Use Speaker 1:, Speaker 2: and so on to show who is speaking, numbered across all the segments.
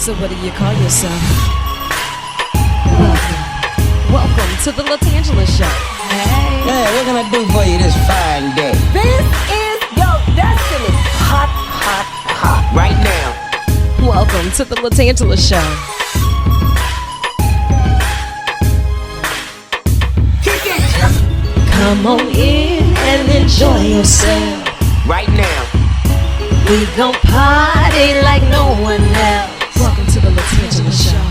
Speaker 1: So what do you call yourself? Welcome to the LaTangela Show. Hey.
Speaker 2: Hey, what can I do for you this fine day?
Speaker 3: This is your destiny. Hot, hot, hot.
Speaker 2: Right now.
Speaker 1: Welcome to the LaTangela Show.
Speaker 2: Kick it.
Speaker 1: Come on in and enjoy yourself.
Speaker 2: Right now.
Speaker 1: We gon' party like no one else. Welcome to the LaTangela Show.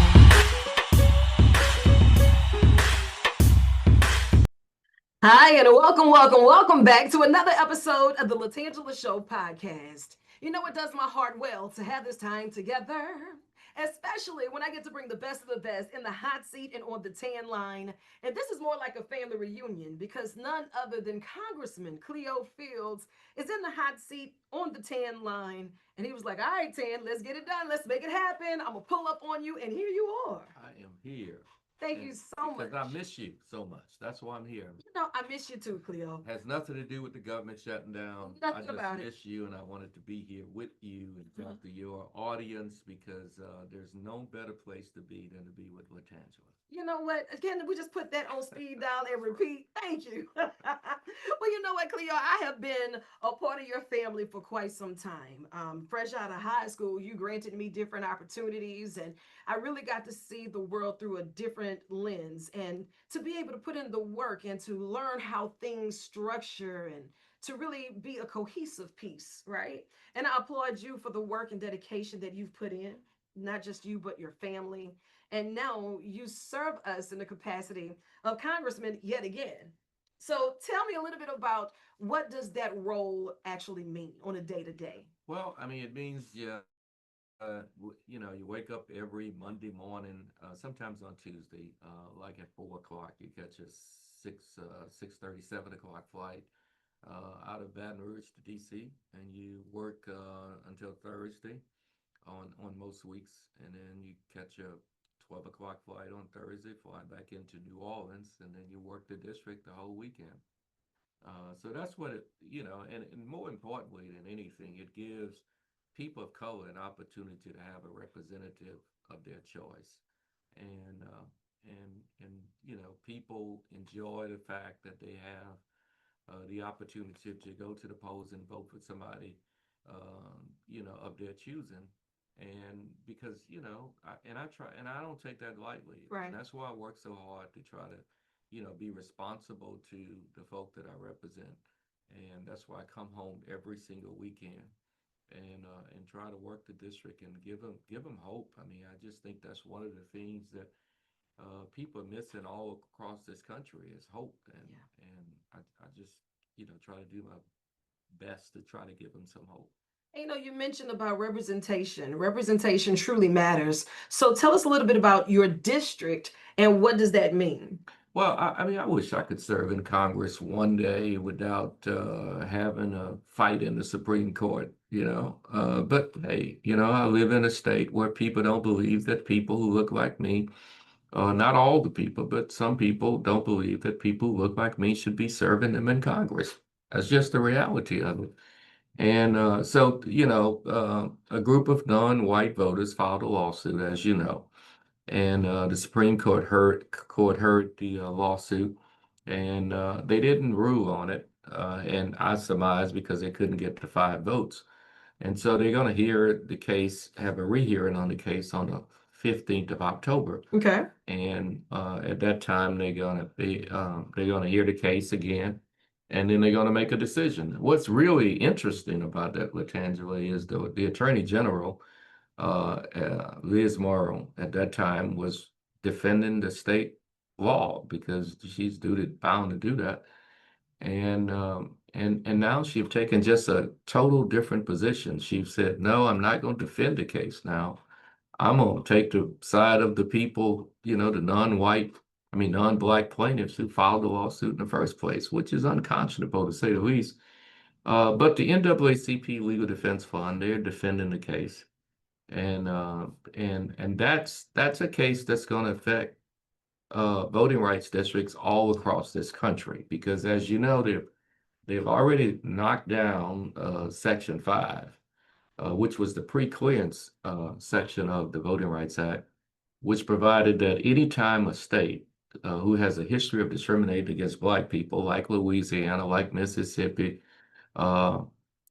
Speaker 3: Hi, and welcome back to another episode of the LaTangela Show podcast. You know, it does my heart well to have this time together, especially when I get to bring the best of the best in the hot seat and on the tan line. And this is more like a family reunion because none other than Congressman Cleo Fields is in the hot seat on the tan line. And he was like, all right, Tan, let's get it done. Let's make it happen. I'm going to pull up on you. And here you are.
Speaker 4: I am here.
Speaker 3: Thank you so much.
Speaker 4: Because I miss you so much. That's why I'm here.
Speaker 3: You know, I miss you too, Cleo.
Speaker 4: Has nothing to do with the government shutting down.
Speaker 3: Nothing
Speaker 4: I just
Speaker 3: about it.
Speaker 4: miss you, and I wanted to be here with you and talk to your audience because there's no better place to be than to be with LaTangela.
Speaker 3: You know what? Again, we just put that on speed dial and repeat. Thank you. Well, you know what, Cleo? I have been a part of your family for quite some time. Fresh out of high school, you granted me different opportunities, and I really got to see the world through a different lens and to be able to put in the work and to learn how things structure and to really be a cohesive piece, right? And I applaud you for the work and dedication that you've put in, not just you, but your family. And now you serve us in the capacity of congressman yet again. So tell me a little bit about what does that role actually mean on a day-to-day?
Speaker 4: Well, I mean, it means, you wake up every Monday morning, sometimes on Tuesday, like at 4 o'clock, you catch a 6:30, 7 o'clock flight out of Baton Rouge to DC, and you work until Thursday on most weeks, and then you catch a 12 o'clock flight on Thursday, fly back into New Orleans, and then you work the district the whole weekend. So that's what it, and more importantly than anything, it gives people of color an opportunity to have a representative of their choice. And, people enjoy the fact that they have the opportunity to go to the polls and vote for somebody, of their choosing. And because, I try, and I don't take that lightly.
Speaker 3: Right.
Speaker 4: And that's why I work so hard to try to, be responsible to the folk that I represent. And that's why I come home every single weekend and try to work the district and give them hope. I mean, I just think that's one of the things that people are missing all across this country is hope. And I just, try to do my best to try to give them some hope.
Speaker 3: You mentioned about representation. Representation truly matters. So tell us a little bit about your district and what does that mean?
Speaker 4: Well, I mean, I wish I could serve in Congress one day without having a fight in the Supreme Court, But hey, I live in a state where people don't believe that people who look like me, not all the people, but some people don't believe that people who look like me should be serving them in Congress. That's just the reality of it. And so, a group of non-white voters filed a lawsuit, as you know, and the Supreme Court heard the lawsuit, and they didn't rule on it. And I surmise because they couldn't get the 5 votes, and so they're going to hear the case, have a rehearing on the case on the 15th of October.
Speaker 3: Okay.
Speaker 4: And at that time, they're going to hear the case again. And then they're going to make a decision. What's really interesting about that, LaTangela, is the Attorney General, Liz Morrow, at that time was defending the state law because she's bound to do that. And now she's taken just a total different position. She said, no, I'm not going to defend the case now. I'm going to take the side of the people, the non-black plaintiffs who filed the lawsuit in the first place, which is unconscionable to say the least. But the NAACP Legal Defense Fund, they're defending the case, and that's a case that's going to affect voting rights districts all across this country because, as you know, they've already knocked down Section 5. which was the pre-clearance section of the Voting Rights Act, which provided that any time a state who has a history of discriminating against Black people, like Louisiana, like Mississippi, uh,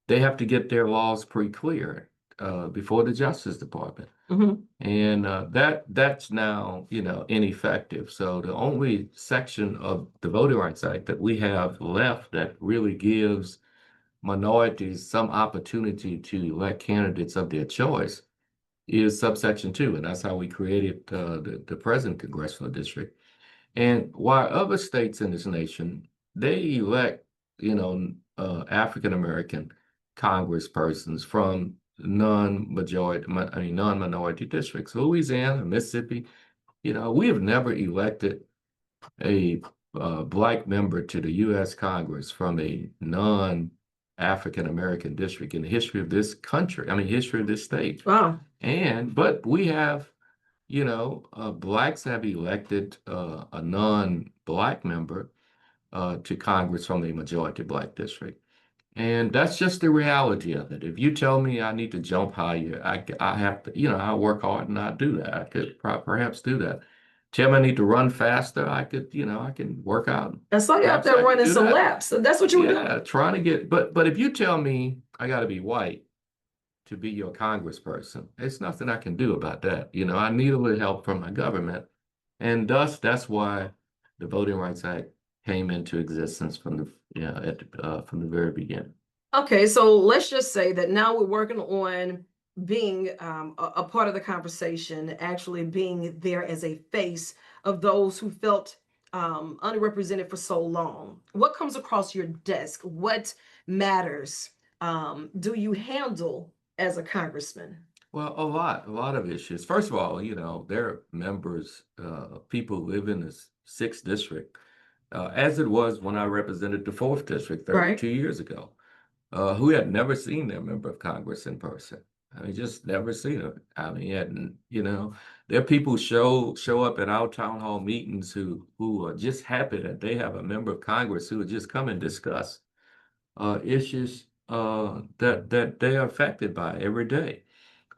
Speaker 4: they have to get their laws pre-cleared before the Justice Department.
Speaker 3: Mhm.
Speaker 4: And that's now, ineffective. So the only section of the Voting Rights Act that we have left that really gives minorities some opportunity to elect candidates of their choice is subsection 2, and that's how we created the present congressional district. And while other states in this nation, they elect, African American congresspersons from non-minority districts. Louisiana, Mississippi, we have never elected a Black member to the U.S. Congress from a non-African American district in the history of this country, history of this state.
Speaker 3: Wow.
Speaker 4: But we have, Blacks have elected a non-Black member to Congress from a majority Black district. And that's just the reality of it. If you tell me I need to jump higher, I have to, I work hard and I do that. I could perhaps do that. Tell me I need to run faster, I could, I can work out.
Speaker 3: I saw you out
Speaker 4: Perhaps I
Speaker 3: there
Speaker 4: can
Speaker 3: running
Speaker 4: do
Speaker 3: some
Speaker 4: that.
Speaker 3: laps. So that's what you were doing.
Speaker 4: Yeah, trying to get, but if you tell me I got to be white to be your congressperson, it's nothing I can do about that. I need a little help from my government. And thus, that's why the Voting Rights Act came into existence from from the very beginning.
Speaker 3: Okay, so let's just say that now we're working on being a part of the conversation, actually being there as a face of those who felt underrepresented for so long. What comes across your desk? What matters do you handle as a congressman?
Speaker 4: Well, a lot of issues. First of all, there are members, people who live in the 6th district, as it was when I represented the 4th district 32 years ago, who had never seen their member of Congress in person. Just never seen them. There are people who show up at our town hall meetings who are just happy that they have a member of Congress who would just come and discuss issues that they are affected by every day.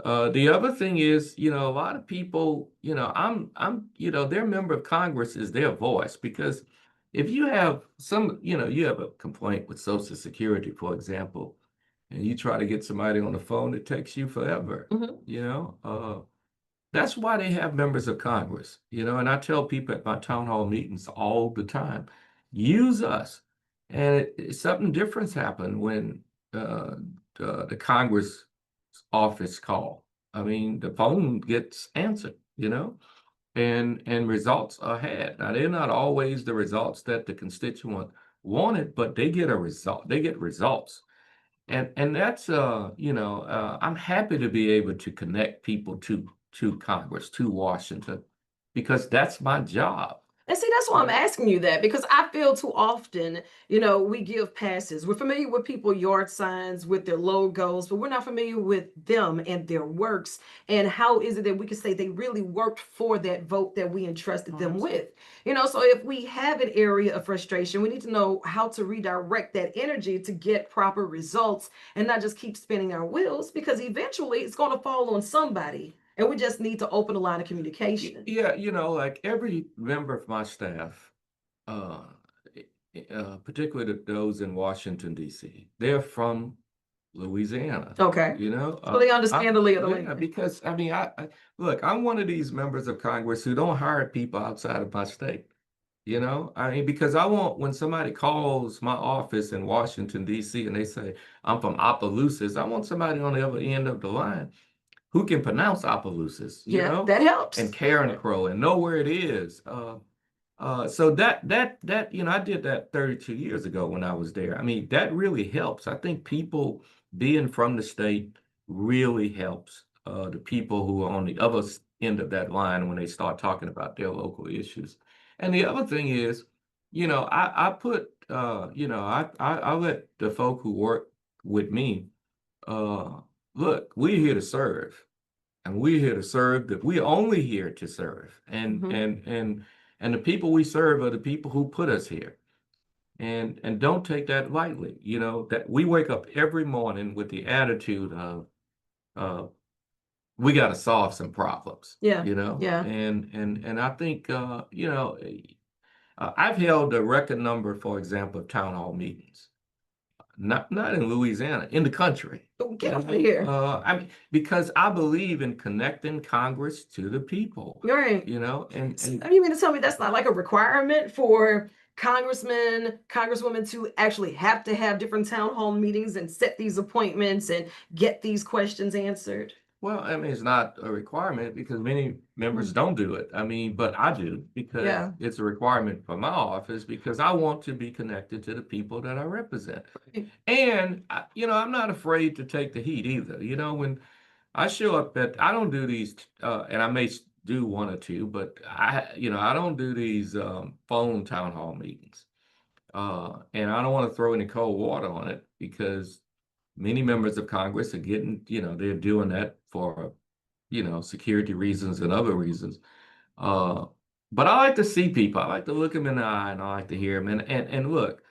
Speaker 4: The other thing is, a lot of people, their member of Congress is their voice, because if you have you have a complaint with Social Security, for example, and you try to get somebody on the phone, it takes you forever. That's why they have members of Congress, and I tell people at my town hall meetings all the time, use us. And something different happened when the Congress office call. The phone gets answered, and results are had. Now, they're not always the results that the constituent wanted, but they get a result. They get results. And that's I'm happy to be able to connect people to Congress, to Washington, because that's my job.
Speaker 3: And see, that's why I'm asking you that, because I feel too often, we give passes. We're familiar with people yard signs with their logos, but we're not familiar with them and their works. And how is it that we can say they really worked for that vote that we entrusted them with? So if we have an area of frustration, we need to know how to redirect that energy to get proper results and not just keep spinning our wheels, because eventually it's going to fall on somebody. And we just need to open a line of communication.
Speaker 4: Yeah, like every member of my staff, particularly those in Washington, D.C., they're from Louisiana.
Speaker 3: Okay. So they understand the lay of the land.
Speaker 4: Because look, I'm one of these members of Congress who don't hire people outside of my state. Because I want, when somebody calls my office in Washington, D.C., and they say, I'm from Opelousas, I want somebody on the other end of the line who can pronounce Opelousas,
Speaker 3: that helps.
Speaker 4: and Karen Crow and know where it is. So that I did that 32 years ago when I was there. That really helps. I think people being from the state really helps the people who are on the other end of that line when they start talking about their local issues. And the other thing is, I put, I let the folk who work with me, look, we're here to serve. And we're here to serve. That we're only here to serve, and the people we serve are the people who put us here, and don't take that lightly. That we wake up every morning with the attitude of, we got to solve some problems,
Speaker 3: Yeah. Yeah.
Speaker 4: and I think I've held a record number, for example, of town hall meetings. Not in Louisiana, in the country.
Speaker 3: Oh, get over here.
Speaker 4: I mean, because I believe in connecting Congress to the people,
Speaker 3: Right.
Speaker 4: and
Speaker 3: You mean to tell me that's not like a requirement for congressmen, congresswomen to actually have to have different town hall meetings and set these appointments and get these questions answered?
Speaker 4: well, I mean, it's not a requirement because many members don't do it. I mean, but I do because
Speaker 3: Yeah.
Speaker 4: it's a requirement for my office because I want to be connected to the people that I represent. And I'm not afraid to take the heat either. When I show up I don't do these, and I may do one or two, but I don't do these phone town hall meetings. And I don't want to throw any cold water on it because many members of Congress are getting, they're doing that for, security reasons and other reasons. Uh, but I like to see people. I like to look them in the eye and I like to hear them. And look,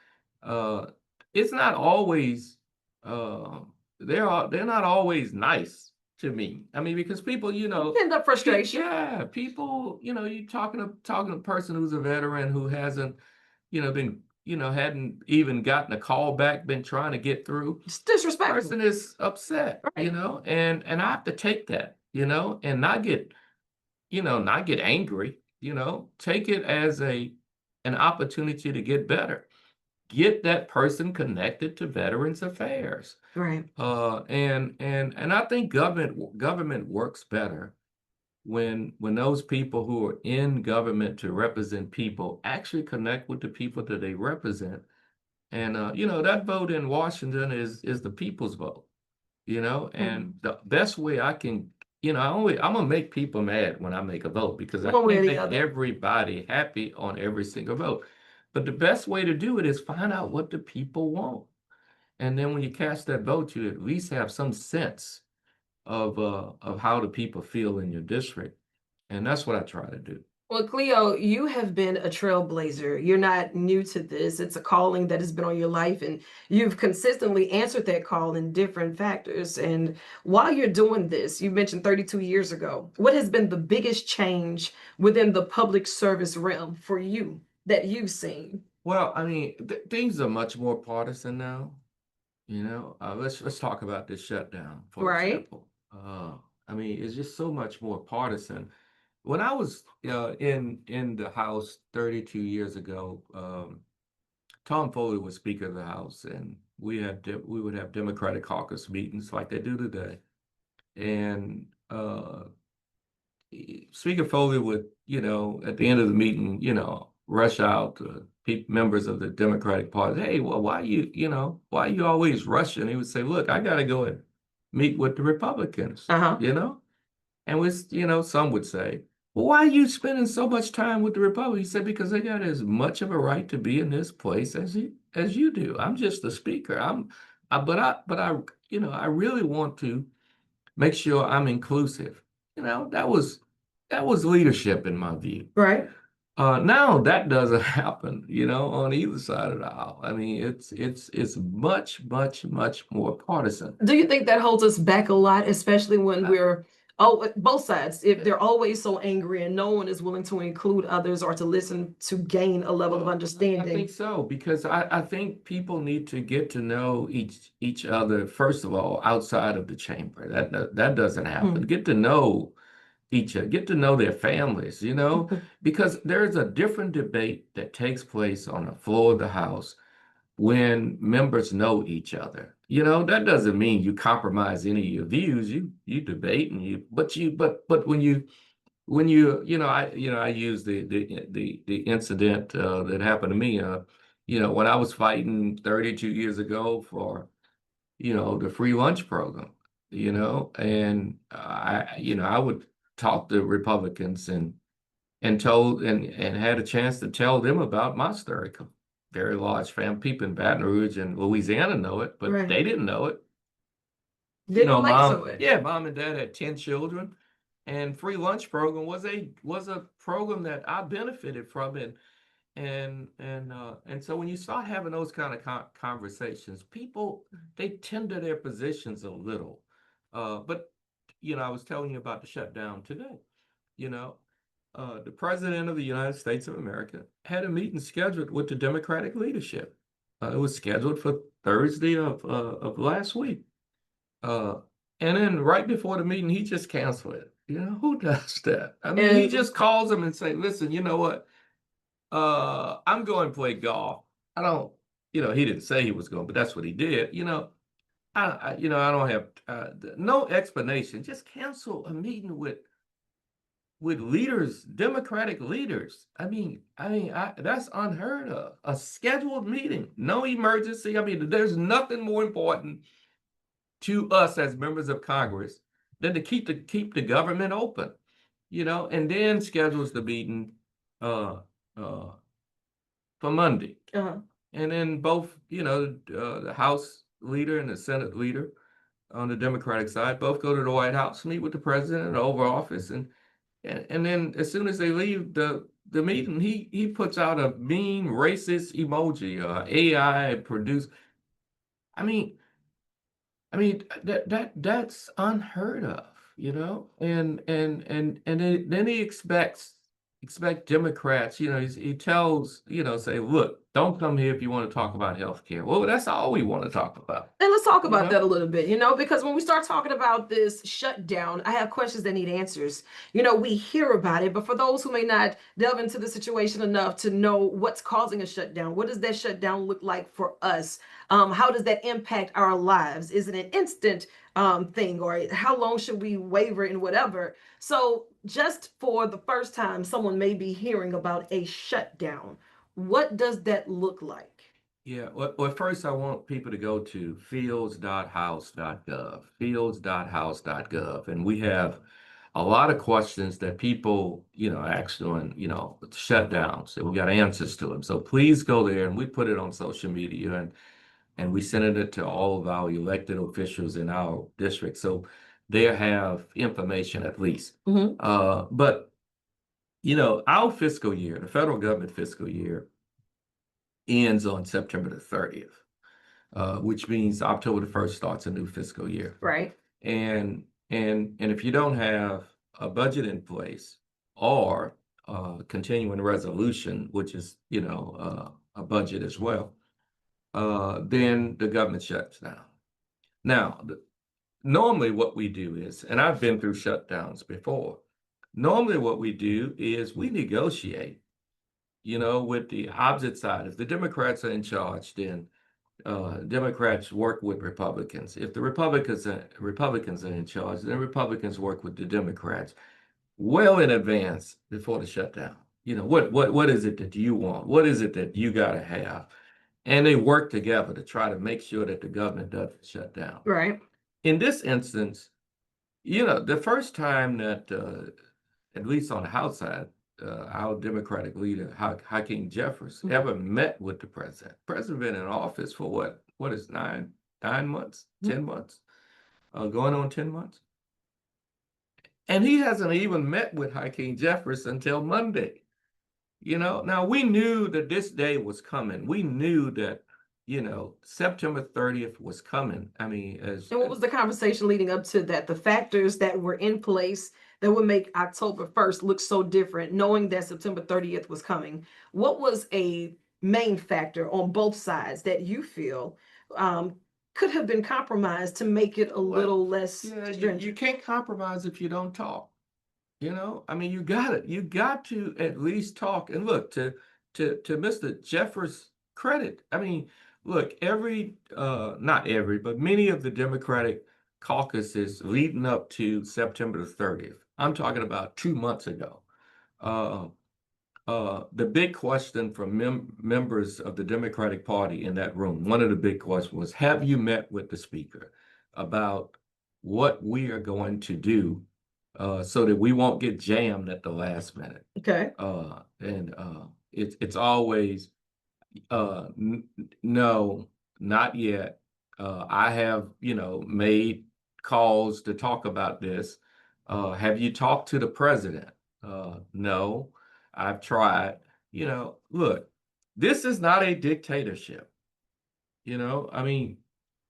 Speaker 4: uh, it's not always, uh, they're not always nice to me. I mean, because people,
Speaker 3: End up frustration.
Speaker 4: yeah, people, you talking to a person who's a veteran who hasn't, been, hadn't even gotten a call back, been trying to get through.
Speaker 3: It's disrespectful.
Speaker 4: Person is upset,
Speaker 3: Right.
Speaker 4: and I have to take that, and not get angry, take it as an opportunity to get better. Get that person connected to Veterans Affairs.
Speaker 3: Right.
Speaker 4: And I think government works better when those people who are in government to represent people actually connect with the people that they represent. And that vote in Washington is the people's vote, and the best way I can, I'm gonna make people mad when I make a vote because I
Speaker 3: One way or
Speaker 4: can't
Speaker 3: the
Speaker 4: make
Speaker 3: other.
Speaker 4: everybody happy on every single vote. But the best way to do it is find out what the people want. And then when you cast that vote, you at least have some sense of how the people feel in your district. And that's what I try to do.
Speaker 3: Well, Cleo, you have been a trailblazer. You're not new to this. It's a calling that has been on your life, and you've consistently answered that call in different factors. And while you're doing this, you mentioned 32 years ago. What has been the biggest change within the public service realm for you that you've seen?
Speaker 4: Well, I mean, things are much more partisan now. Let's talk about this shutdown, for
Speaker 3: Right?
Speaker 4: example. I mean, it's just so much more partisan. When I was in the House 32 years ago, Tom Foley was Speaker of the House, and we would have Democratic caucus meetings like they do today. And Speaker Foley would, at the end of the meeting, rush out to members of the Democratic Party. Hey, well, why you always rushing? He would say, look, I got to go and meet with the Republicans,
Speaker 3: Uh-huh.
Speaker 4: And some would say, well, why are you spending so much time with the Republicans? He said, because they got as much of a right to be in this place as you do. I'm just the speaker. I really want to make sure I'm inclusive. That was leadership in my view.
Speaker 3: Right.
Speaker 4: Now that doesn't happen, on either side of the aisle. I mean, it's much, much, much more partisan.
Speaker 3: Do you think that holds us back a lot, especially when we're both sides, if they're always so angry and no one is willing to include others or to listen to gain a level of
Speaker 4: I
Speaker 3: understanding?
Speaker 4: think so, because I think people need to get to know each other, first of all, outside of the chamber. That doesn't happen. Get to know each other, get to know their families, because there's a different debate that takes place on the floor of the House when members know each other. That doesn't mean you compromise any of your views. You debate and but when I use the incident that happened to me. When I was fighting 32 years ago for the free lunch program. And I would talk to Republicans and told and had a chance to tell them about my story. Very large family, people in Baton Rouge and Louisiana know it, but
Speaker 3: Right.
Speaker 4: they didn't know it.
Speaker 3: Didn't relate
Speaker 4: mom,
Speaker 3: to it.
Speaker 4: yeah, mom and dad had 10 children, and free lunch program was a program that I benefited from, and so when you start having those kind of conversations, people they tender their positions a little, but I was telling you about the shutdown today. You know, the president of the United States of America had a meeting scheduled with the Democratic leadership. It was scheduled for Thursday of last week. And then right before the meeting, he just canceled it. Who does that? I mean, he
Speaker 3: And
Speaker 4: just calls them and say, listen, you know what? I'm going to play golf. I don't, he didn't say he was going, but that's what he did. I don't have no explanation. Just cancel a meeting with leaders, Democratic leaders. That's unheard of. A scheduled meeting, no emergency. I mean, there's nothing more important to us as members of Congress than to keep the government open, and then schedules the meeting uh, uh, for Monday.
Speaker 3: uh,
Speaker 4: And then both, the House leader and the Senate leader on the Democratic side both go to the White House, meet with the president in the Oval Office, and then as soon as they leave the meeting, he puts out a mean racist emoji, AI produced. I mean, that's unheard of, and then he expect Democrats, he tells, say, look, don't come here if you want to talk about health care. Well, that's all we want to talk about.
Speaker 3: And let's talk
Speaker 4: You
Speaker 3: about
Speaker 4: know?
Speaker 3: that a little bit, because when we start talking about this shutdown, I have questions that need answers. We hear about it, but for those who may not delve into the situation enough to know what's causing a shutdown, what does that shutdown look like for us? How does that impact our lives? Is it an instant thing, or how long should we waver in whatever? So, just for the first time, someone may be hearing about a shutdown. What does that look like?
Speaker 4: Yeah, well, first I want people to go to fields.house.gov, and we have a lot of questions that people, ask during, shutdowns, and we got answers to them. So please go there, and we put it on social media, and we send it to all of our elected officials in our district, so they have information at least.
Speaker 3: Mhm.
Speaker 4: But our fiscal year, the federal government fiscal year, ends on September the 30th, which means October the 1st starts a new fiscal year.
Speaker 3: Right.
Speaker 4: And if you don't have a budget in place or continuing resolution, which is, a budget as well, then the government shuts down. Now, normally what we do is, and I've been through shutdowns before, normally what we do is we negotiate, with the opposite side. If the Democrats are in charge, then Democrats work with Republicans. If the Republicans are in charge, then Republicans work with the Democrats well in advance before the shutdown. What is it that you want? What is it that you got to have? And they work together to try to make sure that the government doesn't shut down.
Speaker 3: Right.
Speaker 4: In this instance, the first time that, at least on the House side, our Democratic leader, Hakeem Jeffries, ever met with the president. President been in office for what is 9 months, 10 months, going on 10 months. And he hasn't even met with Hakeem Jeffries until Monday. Now we knew that this day was coming. We knew that, September 30th was coming. I mean,
Speaker 3: And what was the conversation leading up to that? The factors that were in place that would make October 1st look so different, knowing that September 30th was coming. What was a main factor on both sides that you feel could have been compromised to make it a little less stringent?
Speaker 4: You can't compromise if you don't talk. I mean, you got to at least talk. And look, to Mr. Jeffers' credit, I mean, look, not every, but many of the Democratic caucuses leading up to September the 30th, I'm talking about 2 months ago, the big question from members of the Democratic Party in that room, one of the big questions was, have you met with the Speaker about what we are going to do so that we won't get jammed at the last minute?
Speaker 3: Okay.
Speaker 4: It's always, no, not yet. I have, made calls to talk about this. Have you talked to the president? No, I've tried. Look, this is not a dictatorship. I mean,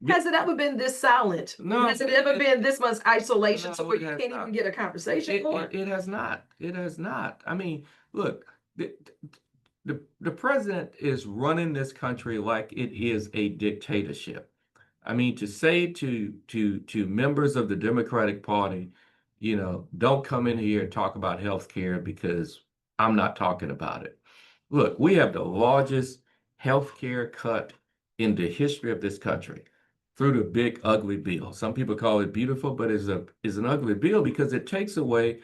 Speaker 3: Has it ever been this silent?
Speaker 4: No,
Speaker 3: Has it ever been this much isolation to
Speaker 4: no,
Speaker 3: where
Speaker 4: it
Speaker 3: you
Speaker 4: has
Speaker 3: can't
Speaker 4: not.
Speaker 3: even get a conversation going?
Speaker 4: It has not. It has not. I mean, look, the president is running this country like it is a dictatorship. I mean, to say to members of the Democratic Party, don't come in here and talk about health care because I'm not talking about it. Look, we have the largest health care cut in the history of this country through the big ugly bill. Some people call it beautiful, but is an ugly bill because it takes away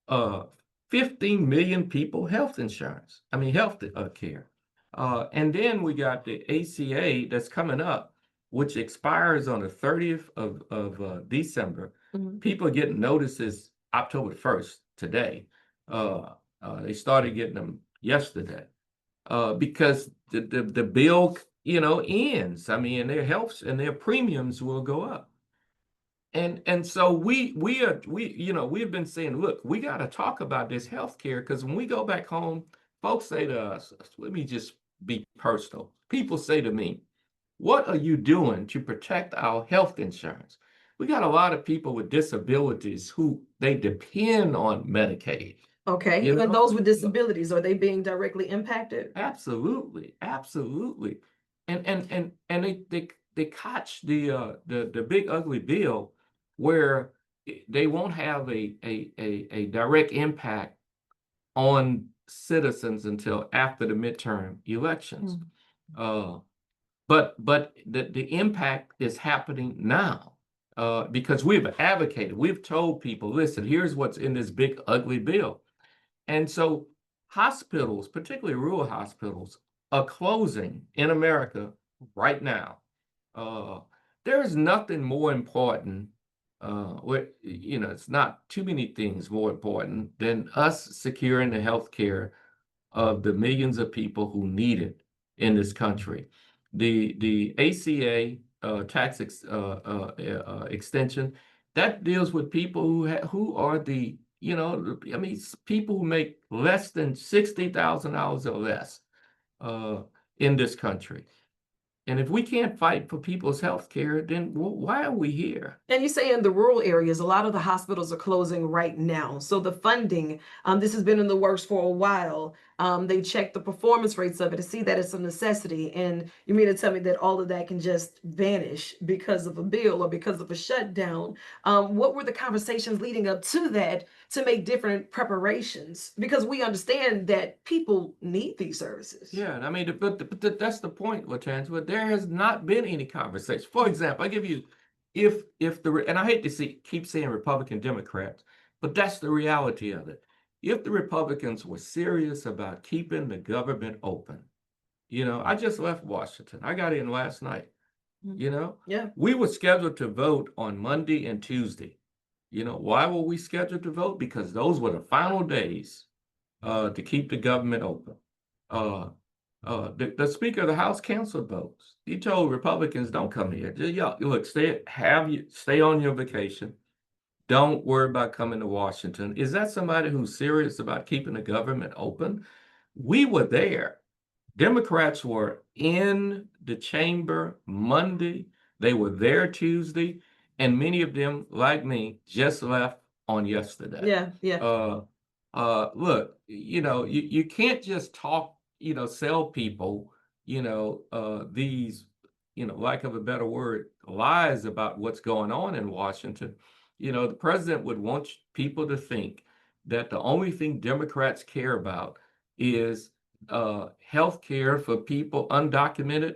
Speaker 4: uh 15 million people health insurance. I mean health care. And then we got the ACA that's coming up, which expires on the 30th of December.
Speaker 3: Mhm.
Speaker 4: People are getting notices October 1st today. They started getting them yesterday because the bill, ends. I mean, and their health and their premiums will go up. And so we've been saying, look, we got to talk about this health care because when we go back home, folks say to us, let me just be personal. People say to me, what are you doing to protect our health insurance? We got a lot of people with disabilities who they depend on Medicaid.
Speaker 3: Okay,
Speaker 4: You
Speaker 3: and
Speaker 4: know,
Speaker 3: those with disabilities, are they being directly impacted?
Speaker 4: absolutely, absolutely. And they catch the big ugly bill where they won't have a direct impact on citizens until after the midterm elections. Uh, but the impact is happening now because we've advocated, we've told people, listen, here's what's in this big ugly bill. And so hospitals, particularly rural hospitals, are closing in America right now. Uh, there is nothing more important, it's not too many things more important than us securing the health care of the millions of people who need it in this country. The ACA extension that deals with people who are I mean, people who make less than $60,000 or less uh, in this country. And if we can't fight for people's health care, then why are we here?
Speaker 3: And you say in the rural areas, a lot of the hospitals are closing right now. So the funding, this has been in the works for a while. They check the performance rates of it to see that it's a necessity. And you mean to tell me that all of that can just vanish because of a bill or because of a shutdown? What were the conversations leading up to that to make different preparations? Because we understand that people need these services.
Speaker 4: Yeah, I mean, but that's the point, LaTangela. There has not been any conversation. For example, I give you, if the and I hate to keep saying Republican Democrats, but that's the reality of it. If the Republicans were serious about keeping the government open, I just left Washington. I got in last night.
Speaker 3: Yeah.
Speaker 4: We were scheduled to vote on Monday and Tuesday. Why were we scheduled to vote? Because those were the final days to keep the government open. The Speaker of the House canceled votes. He told Republicans, "Don't come here. Look, stay on your vacation. Don't worry about coming to Washington." Is that somebody who's serious about keeping the government open? We were there. Democrats were in the chamber Monday. They were there Tuesday, and many of them, like me, just left on yesterday.
Speaker 3: Yeah. Yeah.
Speaker 4: Look, you can't just talk, sell people, these, lack of a better word, lies about what's going on in Washington. The president would want people to think that the only thing Democrats care about is health care for people, undocumented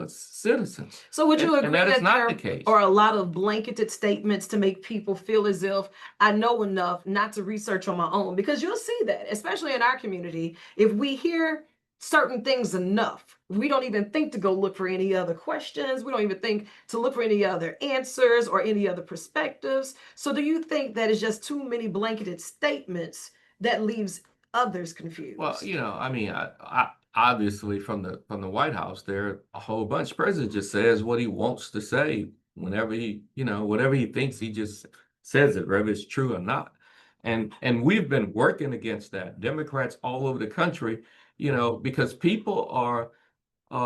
Speaker 4: citizens.
Speaker 3: So would you
Speaker 4: And
Speaker 3: agree
Speaker 4: that is
Speaker 3: that
Speaker 4: not the
Speaker 3: there
Speaker 4: case.
Speaker 3: are a lot of blanketed statements to make people feel as if I know enough not to research on my own? Because you'll see that, especially in our community, if we hear certain things enough, we don't even think to go look for any other questions. We don't even think to look for any other answers or any other perspectives. So do you think that is just too many blanketed statements that leaves others confused?
Speaker 4: Well, I mean, I obviously from the White House, there are a whole bunch. President just says what he wants to say whenever whatever he thinks, he just says it, whether it's true or not. And we've been working against that. Democrats all over the country, because people are they're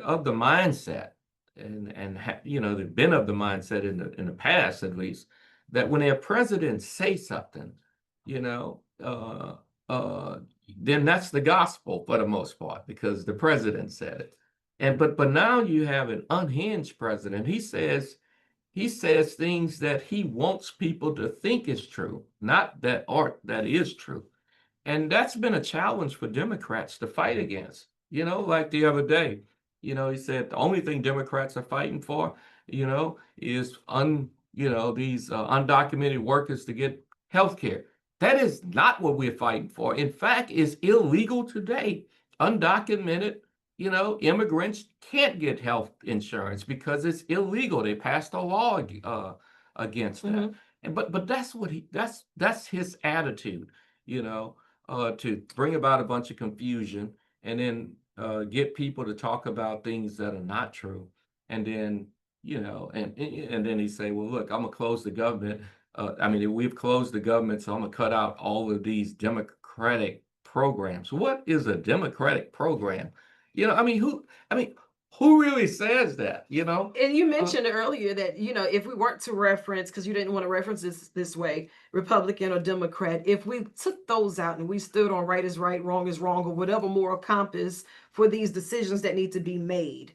Speaker 4: of the mindset, they've been of the mindset in the past at least, that when their president say something, you know, then that's the gospel for the most part because the president said it. And but now you have an unhinged president. He says things that he wants people to think is true, not that is true. And that's been a challenge for Democrats to fight against. Like the other day, he said the only thing Democrats are fighting for, is these undocumented workers to get health care. That is not what we're fighting for. In fact, it's illegal today. Undocumented, immigrants can't get health insurance because it's illegal. They passed a law against that.
Speaker 3: Mhm.
Speaker 4: But that's his attitude, to bring about a bunch of confusion and then get people to talk about things that are not true. And then, and then he say, well, look, I'm gonna close the government. We've closed the government, so I'm gonna cut out all of these democratic programs. What is a democratic program? Who really says that?
Speaker 3: And you mentioned earlier that, if we weren't to reference, because you didn't want to reference this way, Republican or Democrat, if we took those out and we stood on right is right, wrong is wrong, or whatever moral compass for these decisions that need to be made,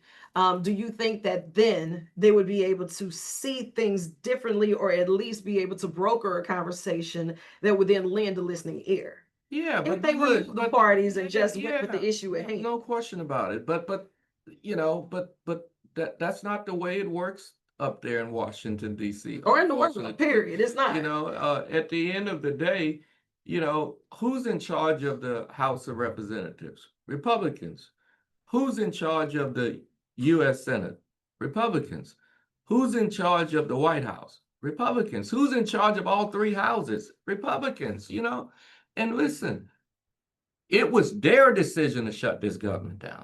Speaker 3: do you think that then they would be able to see things differently, or at least be able to broker a conversation that would then lend a listening ear?
Speaker 4: Yeah,
Speaker 3: If
Speaker 4: but
Speaker 3: they
Speaker 4: look,
Speaker 3: remove the parties and just went
Speaker 4: yeah,
Speaker 3: with the issue at
Speaker 4: no,
Speaker 3: hand.
Speaker 4: no question about it. But that's not the way it works up there in Washington, D.C.
Speaker 3: Or in the world,
Speaker 4: Unfortunately,
Speaker 3: period. It's not.
Speaker 4: at the end of the day, who's in charge of the House of Representatives? Republicans. Who's in charge of the U.S. Senate? Republicans. Who's in charge of the White House? Republicans. Who's in charge of all three houses? Republicans. And listen, it was their decision to shut this government down,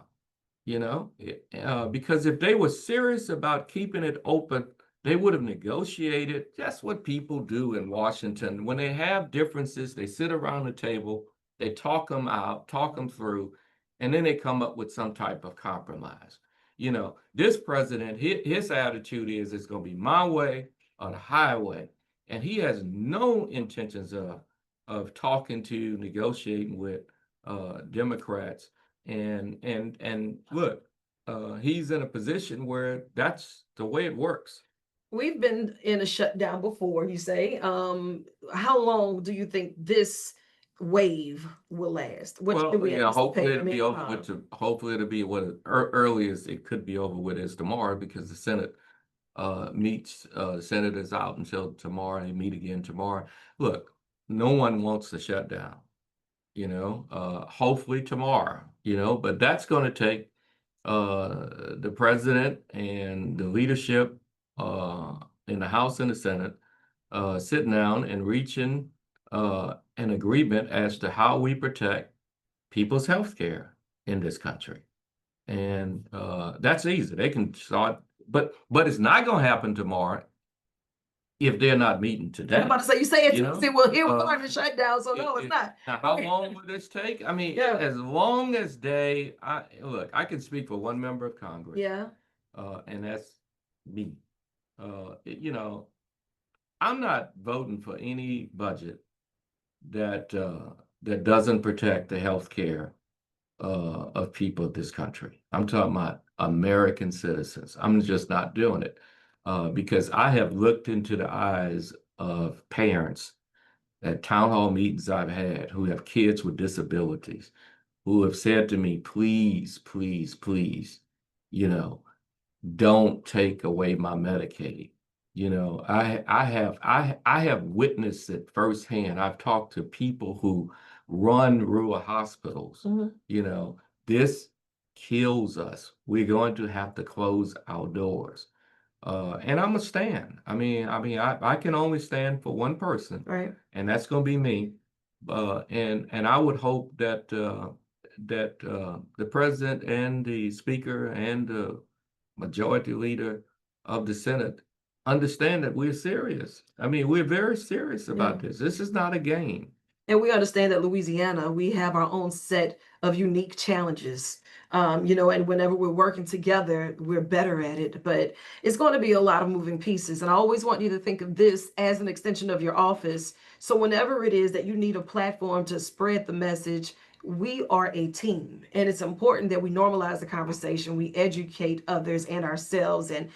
Speaker 4: because if they were serious about keeping it open, they would have negotiated. That's what people do in Washington. When they have differences, they sit around the table, they talk them out, talk them through, and then they come up with some type of compromise. This president, his attitude is it's going to be my way or the highway. And he has no intentions of talking to, negotiating with Democrats. And look, he's in a position where that's the way it works.
Speaker 3: We've been in a shutdown before, you say. How long do you think this wave will last? What should
Speaker 4: Well,
Speaker 3: we
Speaker 4: hopefully
Speaker 3: anticipate?
Speaker 4: it'll be over with. Hopefully it'll be what earliest it could be over with is tomorrow because the Senate meets. The Senate is out until tomorrow. They meet again tomorrow. Look, no one wants to shut down. Hopefully tomorrow. But that's going to take the president and the leadership in the House and the Senate sitting down and reaching an agreement as to how we protect people's health care in this country. And that's easy. They can start, but it's not going to happen tomorrow if they're not meeting today.
Speaker 3: I'm about to say, you say it's easy. Well, here we are in the shutdown, so no, it's not.
Speaker 4: Now, how long will this take?
Speaker 3: Yeah.
Speaker 4: As long as I can speak for one member of Congress.
Speaker 3: Yeah.
Speaker 4: And that's me. I'm not voting for any budget that doesn't protect the health care of people of this country. I'm talking about American citizens. I'm just not doing it because I have looked into the eyes of parents at town hall meetings I've had who have kids with disabilities, who have said to me, please, please, please, don't take away my Medicaid. I have witnessed it firsthand. I've talked to people who run rural hospitals. This kills us. We're going to have to close our doors. And I'm gonna stand. I can only stand for one person,
Speaker 3: Right.
Speaker 4: and that's gonna be me. And I would hope that the president and the speaker and the majority leader of the Senate understand that we're serious. We're very serious about this. This is not a game.
Speaker 3: And we understand that Louisiana, we have our own set of unique challenges. And whenever we're working together, we're better at it. But it's going to be a lot of moving pieces. And I always want you to think of this as an extension of your office. So whenever it is that you need a platform to spread the message, we are a team. And it's important that we normalize the conversation, we educate others and ourselves, and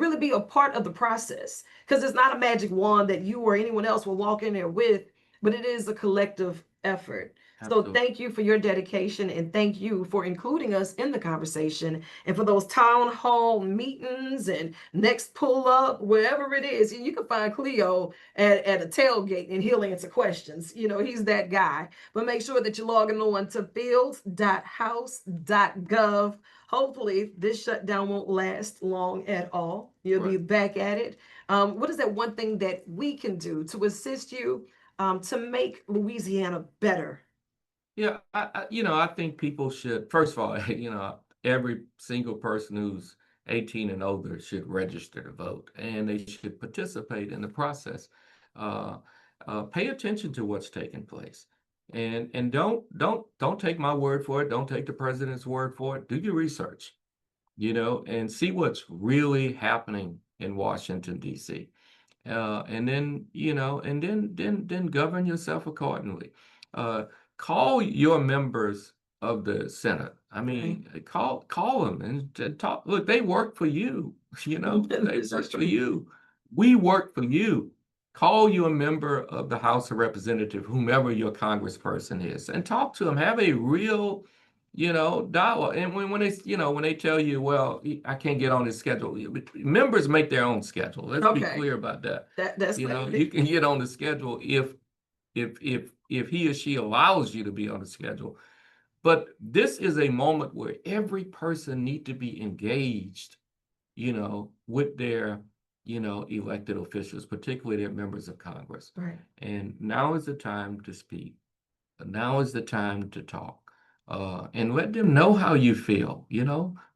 Speaker 3: really be a part of the process. Because it's not a magic wand that you or anyone else will walk in there with, but it is a collective effort. So
Speaker 4: Absolutely.
Speaker 3: thank you for your dedication, and thank you for including us in the conversation, and for those town hall meetings and next pull up, wherever it is. You can find Cleo at a tailgate and he'll answer questions. He's that guy. But make sure that you're logging on to fields.house.gov. Hopefully this shutdown won't last long at all. You'll be back at it. What is that one thing that we can do to assist you to make Louisiana better?
Speaker 4: Yeah, I think people should, first of all, every single person who's 18 and older should register to vote, and they should participate in the process. Uh, Pay attention to what's taking place, and don't take my word for it. Don't take the president's word for it. Do your research, and see what's really happening in Washington, D.C. And then then govern yourself accordingly. Uh, Call your members of the Senate. I mean, call them and talk. Look, they work for you. They
Speaker 3: This is
Speaker 4: work for
Speaker 3: true.
Speaker 4: you. We work for you. Call you a member of the House of Representatives, whomever your congressperson is, and talk to them. Have a real dialogue. And when they tell you, well, I can't get on his schedule, members make their own schedule. Let's be
Speaker 3: Okay,
Speaker 4: clear about that.
Speaker 3: that's
Speaker 4: You can get on the schedule if he or she allows you to be on the schedule. But this is a moment where every person need to be engaged, with their, elected officials, particularly their members of Congress.
Speaker 3: right.
Speaker 4: And now is the time to speak. Now is the time to talk. And let them know how you feel,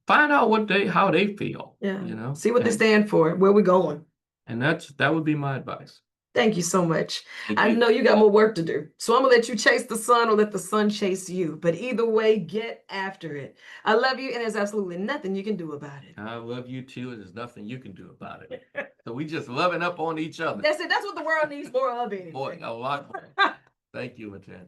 Speaker 4: Find out how they feel,
Speaker 3: Yeah. See what they
Speaker 4: and
Speaker 3: stand for, where we're going.
Speaker 4: that would be my advice.
Speaker 3: Thank you so much.
Speaker 4: Thank
Speaker 3: I
Speaker 4: you.
Speaker 3: know you got more work to do. So I'm gonna let you chase the sun or let the sun chase you. But either way, get after it. I love you, and there's absolutely nothing you can do about it.
Speaker 4: I love you too, and there's nothing you can do about it. So we just loving up on each other.
Speaker 3: That's it. That's what the world needs more of
Speaker 4: Boy,
Speaker 3: anyway.
Speaker 4: a lot more. Thank you, Matan.